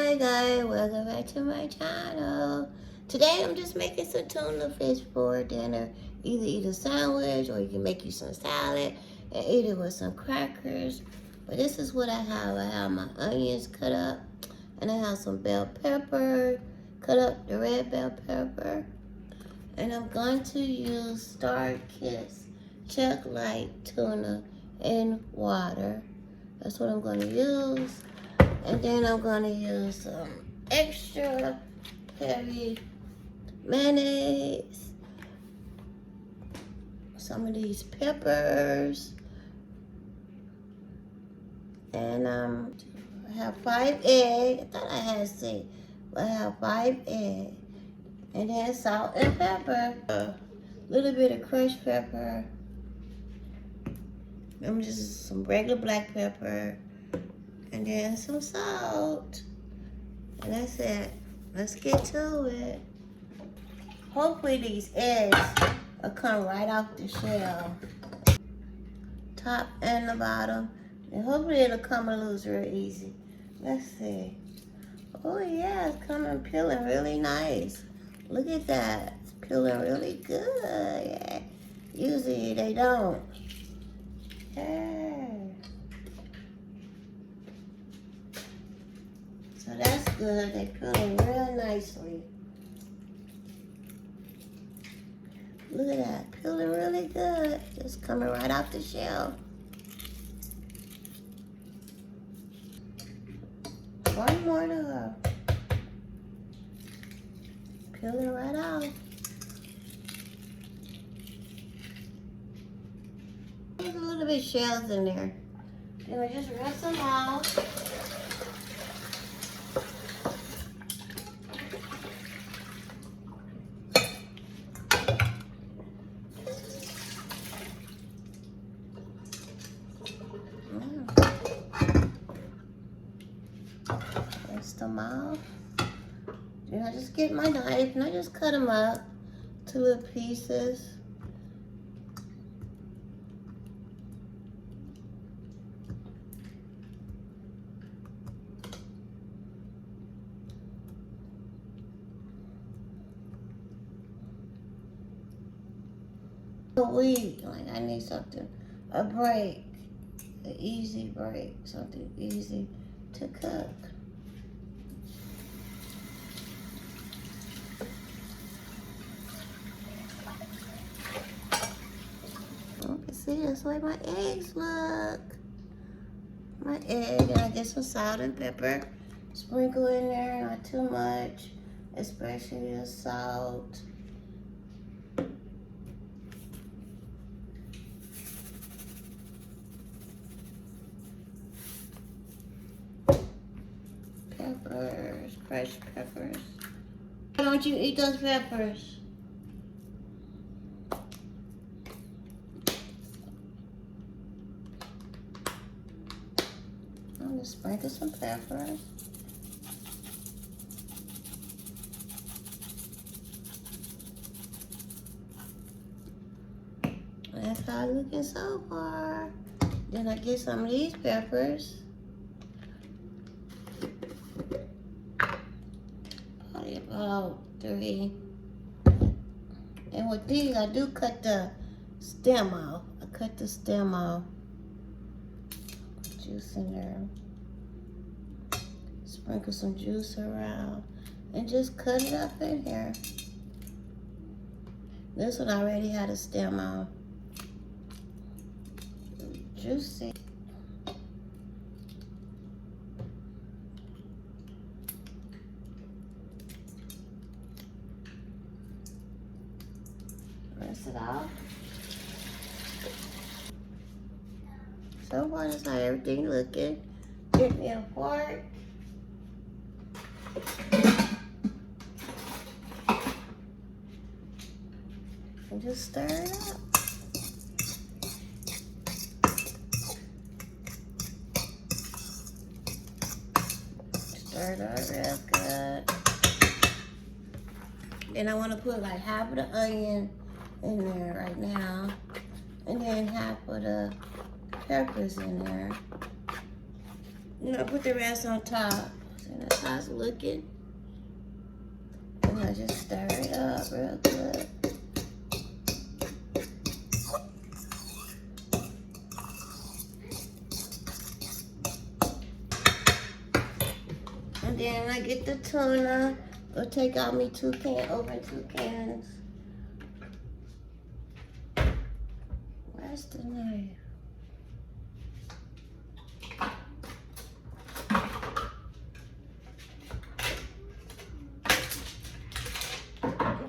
Hi guys, welcome back to my channel. Today I'm just making some tuna fish for dinner. Either eat a sandwich or you can make you some salad and eat it with some crackers. But this is what I have. I have my onions cut up and I have some bell pepper, cut up the red bell pepper. And I'm going to use Star Kiss Chuck Light tuna in water. That's what I'm going to use. And then I'm going to use some extra heavy mayonnaise, some of these peppers, and I have 5 eggs. I thought I had 6, but I have 5 eggs. And then salt and pepper, a little bit of crushed pepper, and just some regular black pepper, and then some salt. And that's it. Let's get to it. Hopefully these eggs will come right off the shell. Top and the bottom. And hopefully it'll come loose real easy. Let's see. Oh yeah, it's coming peeling really nice. Look at that. It's peeling really good. Yeah. Usually they don't. Yeah. So that's good. They peeling real nicely. Look at that. Peeling really good. Just coming right off the shell. One more to go. Peeling right off. There's a little bit of shells in there. Then we just rinse them out. Rinse them out. Then I just get my knife and I just cut them up to little pieces. Like I need something, a break, an easy break, something easy to cook. You can see that's the way my eggs look. My egg, and I get some salt and pepper, sprinkle in there, not too much, especially the salt. Peppers, crushed peppers. Why don't you eat those peppers? I'm gonna sprinkle some peppers. That's how it's looking so far. Then I get some of these peppers. Probably about 3. And with these, I do cut the stem off. I cut the stem off. Juice in there. Sprinkle some juice around. And just cut it up in here. This one I already had a stem off. Juicy. Rinse it off. So far, that's how everything looking. Get me a fork. And just stir it up. Stir it up real good. Then I want to put like half of the onion in there right now. And then half of the peppers in there. You know, put the rest on top. And that's how it's looking. And I just stir it up real good. And then I get the tuna. Go take out me 2 cans. Where's the knife?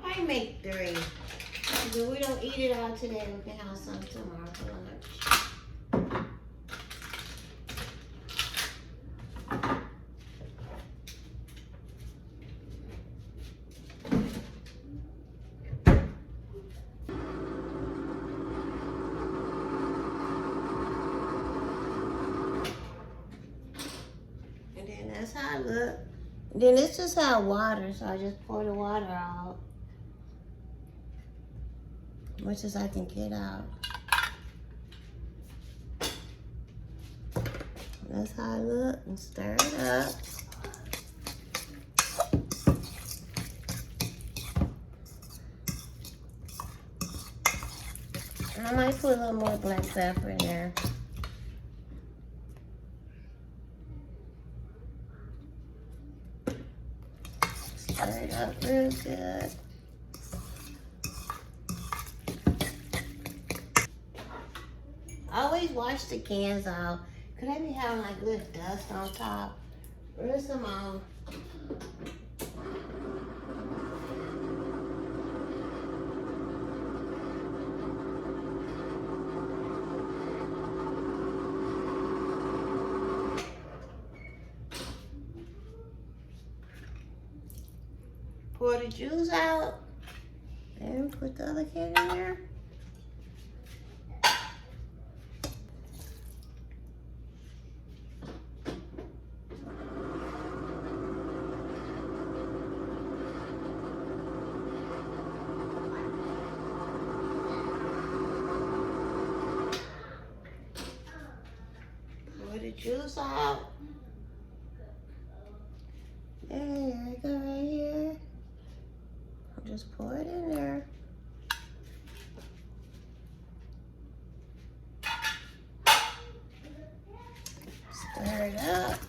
I make 3. But we don't eat it all today. We can have some tomorrow for lunch. And then that's how it look. And then this just had water, so I just pour the water out. Much as I can get out. That's how I look, and stir it up. And I might put a little more black pepper in there. Stir it up real good. I always wash the cans out. Could I be having like little dust on top? Rinse them off. Pour the juice out. And put the other can in there. The juice out. And there we go right here. I'll just pour it in there. Stir it up.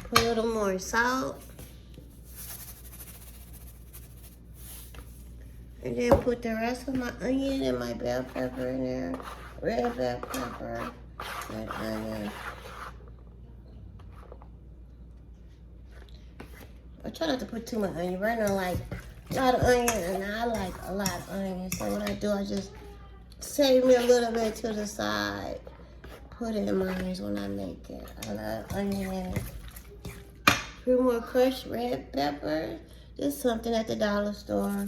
Put a little more salt. And then put the rest of my onion and my bell pepper in there. Red bell pepper, red onion. I try not to put too much onion. I don't like a lot of onion, and I like a lot of onion. So what I do, I just save me a little bit to the side. Put it in mine when I make it. I love onion in it. A few more crushed red peppers. Just something at the dollar store.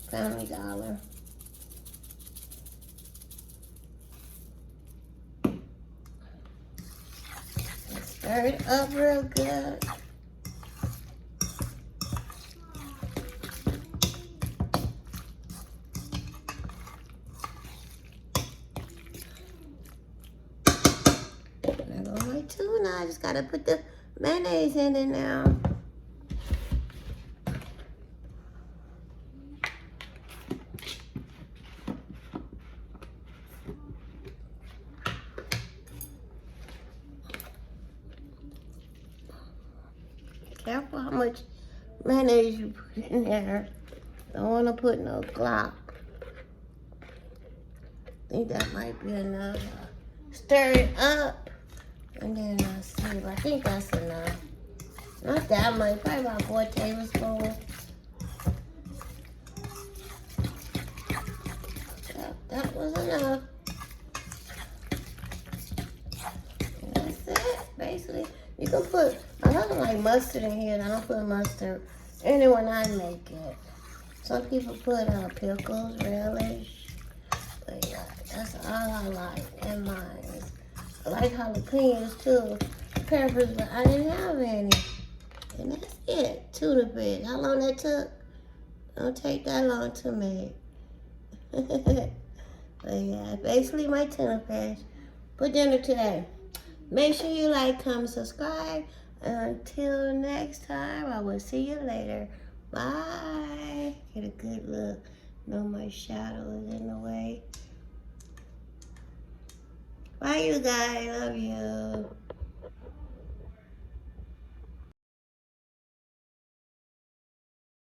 Family Dollar. And stir it up real good. And I got my tuna. I just gotta put the mayonnaise in it now. Careful how much mayonnaise you put in there. Don't want to put no glop. I think that might be enough. Stir it up. And then I'll see. I think that's enough. Not that much. Probably about 4 tablespoons. That was enough. And that's it, basically. You can put, I don't like mustard in here, and I don't put mustard in it when I make it. Some people put pickles, relish, but yeah, that's all I like in mine. I like jalapenos too, peppers, but I didn't have any. And that's it, tuna fish. How long that took? Don't take that long to make. But yeah, basically my tuna fish. for dinner today. Make sure you like, comment, subscribe. Until next time, I will see you later. Bye. Get a good look. No more shadows in the way. Bye, you guys. Love you.